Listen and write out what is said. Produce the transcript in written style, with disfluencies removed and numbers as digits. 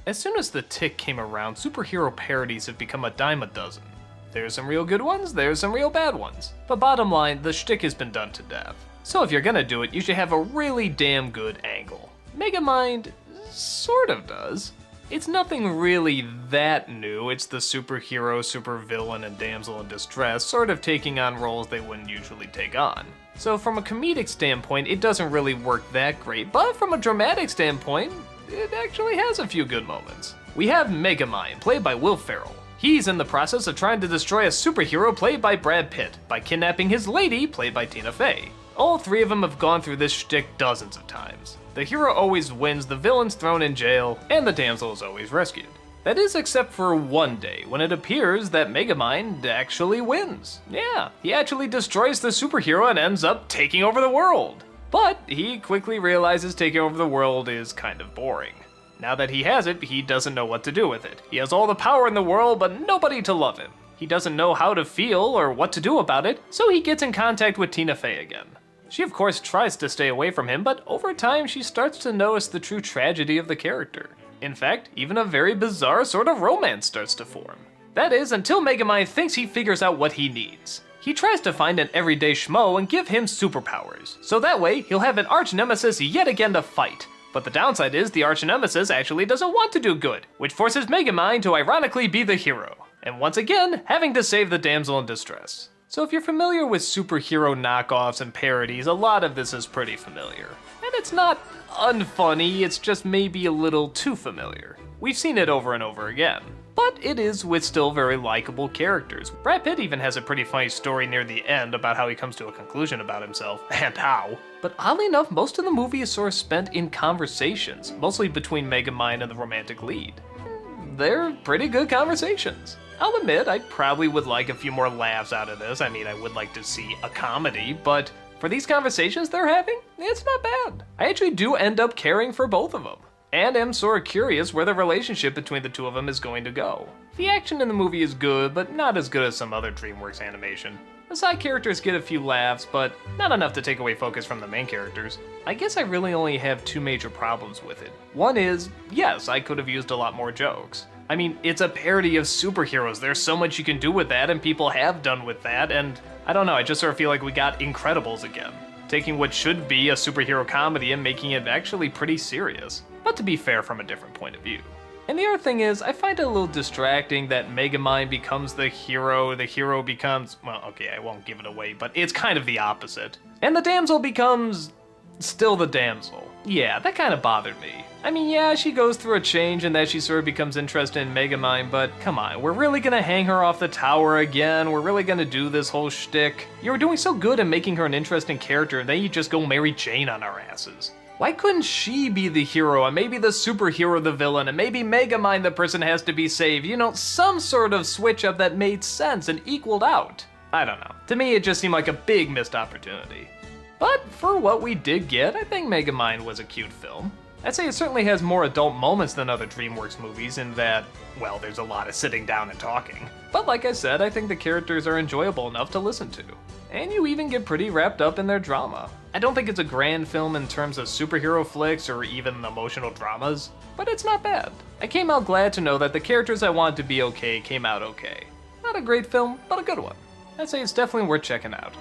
As soon as the tick came around, superhero parodies have become a dime a dozen. There's some real good ones, there's some real bad ones. But bottom line, the shtick has been done to death. So if you're gonna do it, you should have a really damn good angle. MegaMind sort of does. It's nothing really that new, it's the superhero, supervillain, and damsel in distress sort of taking on roles they wouldn't usually take on. So from a comedic standpoint, it doesn't really work that great, but from a dramatic standpoint, it actually has a few good moments. We have MegaMind, played by Will Ferrell. He's in the process of trying to destroy a superhero played by Brad Pitt, by kidnapping his lady, played by Tina Fey. All three of them have gone through this shtick dozens of times. The hero always wins, the villain's thrown in jail, and the damsel is always rescued. That is except for one day, when it appears that MegaMind actually wins. Yeah, he actually destroys the superhero and ends up taking over the world. But he quickly realizes taking over the world is kind of boring. Now that he has it, he doesn't know what to do with it. He has all the power in the world, but nobody to love him. He doesn't know how to feel or what to do about it, so he gets in contact with Tina Fey again. She of course tries to stay away from him, but over time she starts to notice the true tragedy of the character. In fact, even a very bizarre sort of romance starts to form. That is, until MegaMind thinks he figures out what he needs. He tries to find an everyday schmo and give him superpowers, so that way he'll have an arch-nemesis yet again to fight. But the downside is the arch-nemesis actually doesn't want to do good, which forces MegaMind to ironically be the hero, and once again, having to save the damsel in distress. So if you're familiar with superhero knockoffs and parodies, a lot of this is pretty familiar. And it's not unfunny, it's just maybe a little too familiar. We've seen it over and over again. But it is with still very likable characters. Brad Pitt even has a pretty funny story near the end about how he comes to a conclusion about himself, and how. But oddly enough, most of the movie is sort of spent in conversations, mostly between MegaMind and the romantic lead. They're pretty good conversations. I'll admit, I probably would like a few more laughs out of this. I mean, I would like to see a comedy, but for these conversations they're having, it's not bad. I actually do end up caring for both of them, and am sort of curious where the relationship between the two of them is going to go. The action in the movie is good, but not as good as some other DreamWorks animation. The side characters get a few laughs, but not enough to take away focus from the main characters. I guess I really only have two major problems with it. One is, yes, I could have used a lot more jokes. I mean, it's a parody of superheroes. There's so much you can do with that, and people have done with that, and I don't know, I just sort of feel like we got Incredibles again. Taking what should be a superhero comedy and making it actually pretty serious. But to be fair, from a different point of view. And the other thing is, I find it a little distracting that MegaMind becomes the hero becomes, well, okay, I won't give it away, but it's kind of the opposite. And the damsel becomes still the damsel. Yeah, that kind of bothered me. I mean, yeah, she goes through a change in that she sort of becomes interested in MegaMind, but come on, we're really gonna hang her off the tower again? We're really gonna do this whole shtick? You were doing so good in making her an interesting character, and then you just go marry Jane on our asses. Why couldn't she be the hero, and maybe the superhero the villain, and maybe MegaMind the person has to be saved? You know, some sort of switch up that made sense and equaled out. I don't know. To me, it just seemed like a big missed opportunity. But for what we did get, I think MegaMind was a cute film. I'd say it certainly has more adult moments than other DreamWorks movies in that, well, there's a lot of sitting down and talking. But like I said, I think the characters are enjoyable enough to listen to. And you even get pretty wrapped up in their drama. I don't think it's a grand film in terms of superhero flicks or even emotional dramas, but it's not bad. I came out glad to know that the characters I wanted to be okay came out okay. Not a great film, but a good one. I'd say it's definitely worth checking out.